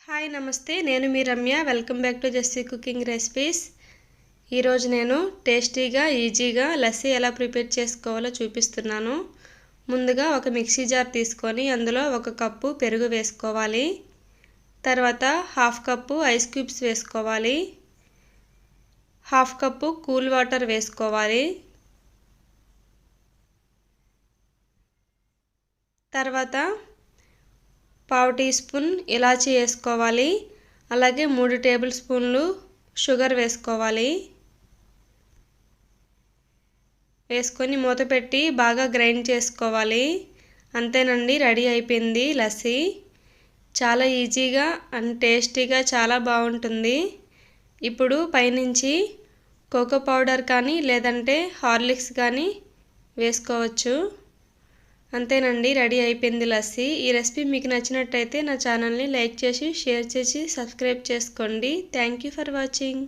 Hi నమస్తే, నేను మీ Ramya. Welcome back to Jessie cooking recipes. ఈరోజు నేను టేస్టీగా ఈజీగా లస్సీ ఎలా ప్రిపేర్ చేసుకోవాలో చూపిస్తున్నాను. ముందుగా ఒక మిక్సీ జార్ తీసుకొని అందులో 1 కప్పు పెరుగు వేసుకోవాలి. తర్వాత 1/2 కప్పు ఐస్ క్యూబ్స్ వేసుకోవాలి. 1/2 కప్పు కూల్ వాటర్ వేసుకోవాలి. తర్వాత 1/2 టీ స్పూన్ ఇలాచీ వేసుకోవాలి. అలాగే 3 టేబుల్ స్పూన్లు షుగర్ వేసుకోవాలి. వేసుకొని మూత పెట్టి బాగా గ్రైండ్ చేసుకోవాలి. అంతేనండి, రెడీ అయిపోయింది లస్సీ. చాలా ఈజీగా అండ్ టేస్టీగా చాలా బాగుంటుంది. ఇప్పుడు పైనుంచి కోకో పౌడర్ కానీ లేదంటే హార్లిక్స్ కానీ వేసుకోవచ్చు. అంతేనండి, రెడీ అయిపోయింది లస్సీ. ఈ రెసిపీ మీకు నచ్చినట్టయితే నా ఛానల్ని లైక్ చేసి షేర్ చేసి సబ్స్క్రైబ్ చేసుకోండి. Thank you for watching.